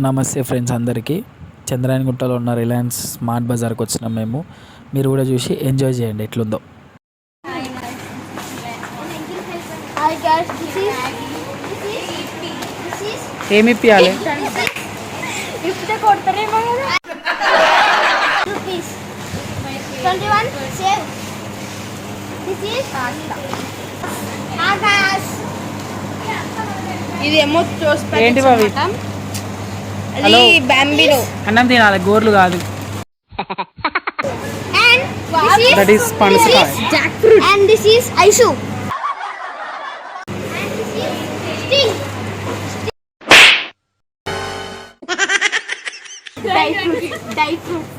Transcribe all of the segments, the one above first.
నమస్తే ఫ్రెండ్స్ అందరికీ. చంద్రాయణగుట్టలో ఉన్న రిలయన్స్ స్మార్ట్ బజార్కి వచ్చినాం మేము. మీరు కూడా చూసి ఎంజాయ్ చేయండి ఎట్లుందో. ఏమి ఇప్పియాలి? ఇది ఏమో ఏంటి బాబు? హలో, బాంబినో అన్నం తినాలి, గోర్లు కాదు. That is పనసకాయ. jackfruit and this is Aishu.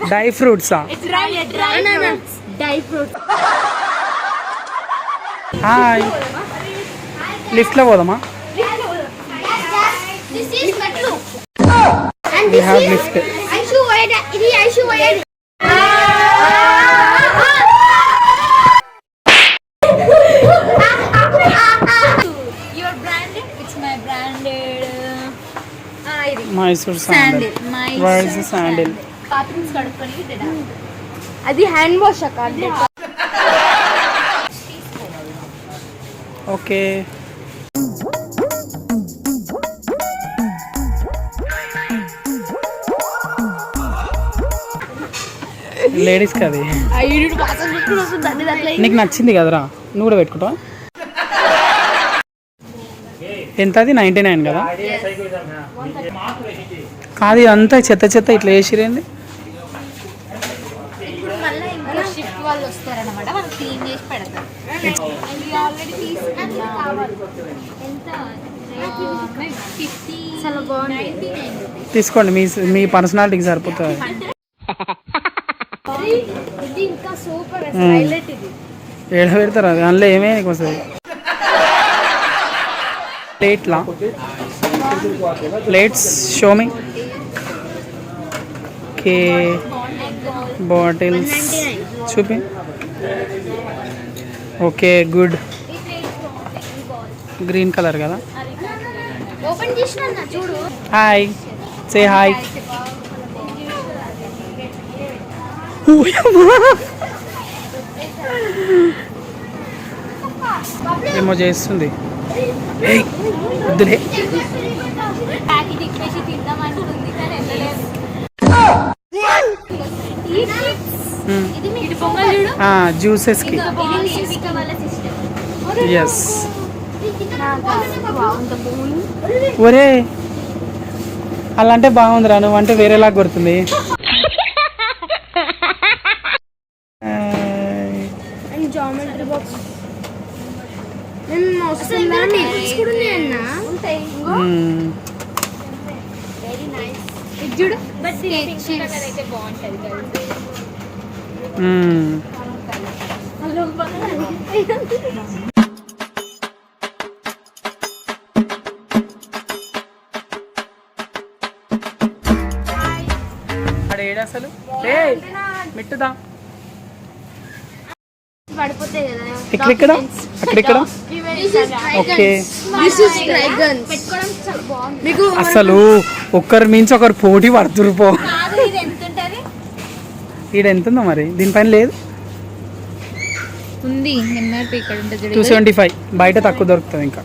Dry ఫ్రూట్సా? హాయ్, లిఫ్ట్లో పోదామా? This is Metro. And We this have is lift. Aishu Wayada. ఇది Aishu Wayada. Your branded? It's my branded. ఇది Mysore sandal. Where is the sandal? Bathrooms కడుక్కొని ఇట్టడా. అది hand wash అక్క. Okay. Ladies కది. నీకు నచ్చింది కదరా, నువ్వు కూడా పెట్టుకుంటావా? ఎంత అది? 99 కదా. కాదు, అంతా చెత్త చెత్త ఇట్లా వేసిరేంది? ఇప్పుడు మళ్ళీ ఇంకా షిఫ్ట్ వాళ్ళు వస్తారన్నమాట, వాళ్ళు క్లీన్ చేసి పెడతారు. ఆల్రెడీ తీసుకుని కావాలి. ఎంత? 50. చాలా బాగుంది. తీసుకోండి, మీ పర్సనాలిటీకి సరిపోతుంది. ఇది ఇంకా సూపర్ హైలైట్. ఇది ఏడ పెడతారు అది? అందులో ఏమేమి వస్తుంది? Plates Xiaomi. ఓకే, బాటిల్స్ చూపి. Okay, good. గ్రీన్ కలర్ కదా. ఓపెన్ చేసిన చూడు. Hi, say hi. ఏమో చేస్తుంది. వద్దులే. ప్యాకెట్ ఇప్పేసి తిందామనుకుంది కానీ వెళ్ళలేదు. ఇది మీకు పొంగల్ చూడు. జ్యూసెస్కి. ఎస్. ఒరే, అలా అంటే బాగుందిరా, నువ్వు అంటే వేరేలాగా కొడుతుంది. జామెట్రీ బాక్స్ నేను వెరీ నైస్. ఇది చూడు. బట్ అయితే బాగుంటుంది. అసలు మిట్టుదా పడిపోతాయి కదా. ఎక్కడెక్కడ అక్కడెక్కడ. ఓకే, మీకు అసలు ఒక్కరి మించి ఒకరు పోటీ పడుతురు పో. ఈడ ఎంత ఉందో మరి? దీనిపైన లేదు. ఉంది ఎంఆర్పి ఇక్కడ ఉంటుంది. 275. బయట తక్కువ దొరుకుతుంది. ఇంకా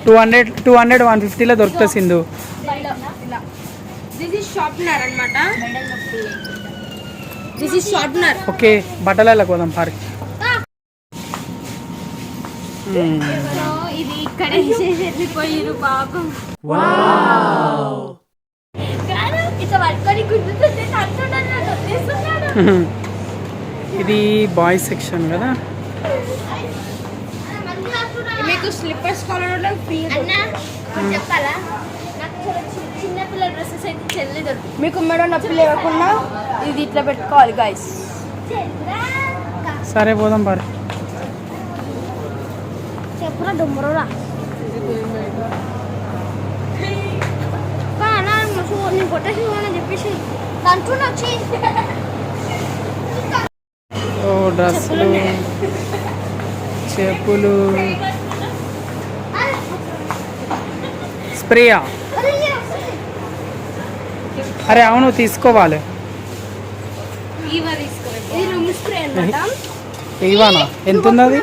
200 150లో దొరుకుతుంది సింధు. దిస్ ఇస్ షార్ప్నర్ అన్నమాట. This is sharpener. ఓకే, బట్టలలో పోదాం పార్క్. ఇది ఇక్కడ వెళ్ళిపోయారు పాపం. ఇట్లా పట్టుకొని గుర్తుంటే ఇది బాయ్స్ సెక్షన్ కదా. మీకు స్లిప్పర్స్ కావాలంటే ఫ్రీ. చెప్పాలా, చిన్నపిల్లల డ్రెస్సెస్ అయితే చెల్లేదు. మీకు మేడం నొప్పి లేకుండా ఇది ఇట్లా పెట్టుకోవాలి గైస్. సరే పోదాం పార్. చెప్పురా డుమ్మరురా. నేను కొట్టేసి చెప్పేసి అంటున్నా వచ్చి. ఓ డ్రెస్సులు, చెప్పులు, స్ప్రేయా. అరే అవును తీసుకోవాలి. ఇది రూమ్ స్ప్రే అన్నమాట. ఇవానా ఎంత ఉంది అది?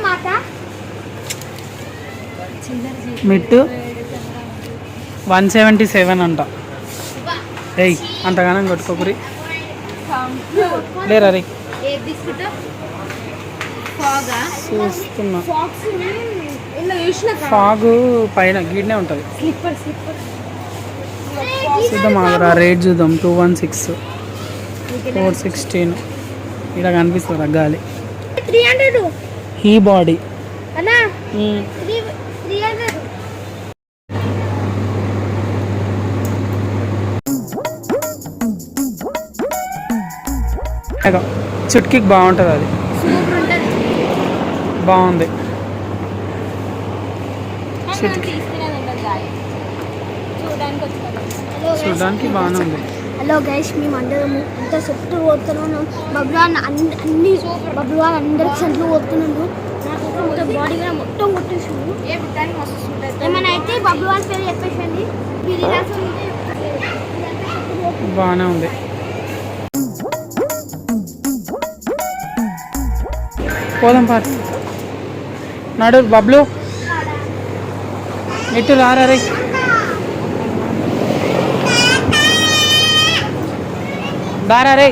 మిట్టు 177 అంట. ఏయ్ అంతగానం కొట్టుకోకురి లేరా రే. ఏది తీసుకుంటా? ఫాగా? చూస్తున్నా. ఫాక్స్ ఇలా చూసినా ఫాగు పైన గీడనే ఉంటుంది. స్లిప్పర్ చూద్దాం ఆగరా, రేట్ చూద్దాం. 216 416 ఇక్కడ కనిపిస్తుంది గాలి. 300 ఈ బాడీ అన్నా. 300 చుట్కీకి బాగుంటుంది అది. సూపర్ ఉంటుంది. బాగుంది. చూడడానికి బాగానే ఉంది. హలో గైస్, మేము అందరము అంత సెట్లు పోతున్నాం. బబ్లువాన్ అన్ని బబ్లువాన్ అందరికి సెట్లు పోతున్నాడు. నాకు బాడీ కూడా మొత్తం కొట్టేసాడు. ఏమైనా అయితే బబ్లువాన్ పేరు చెప్పేసండి. బాగానే ఉంది. పోదాం పార్ నాడు బబ్లు ఇటు రారా రే. దారా రే.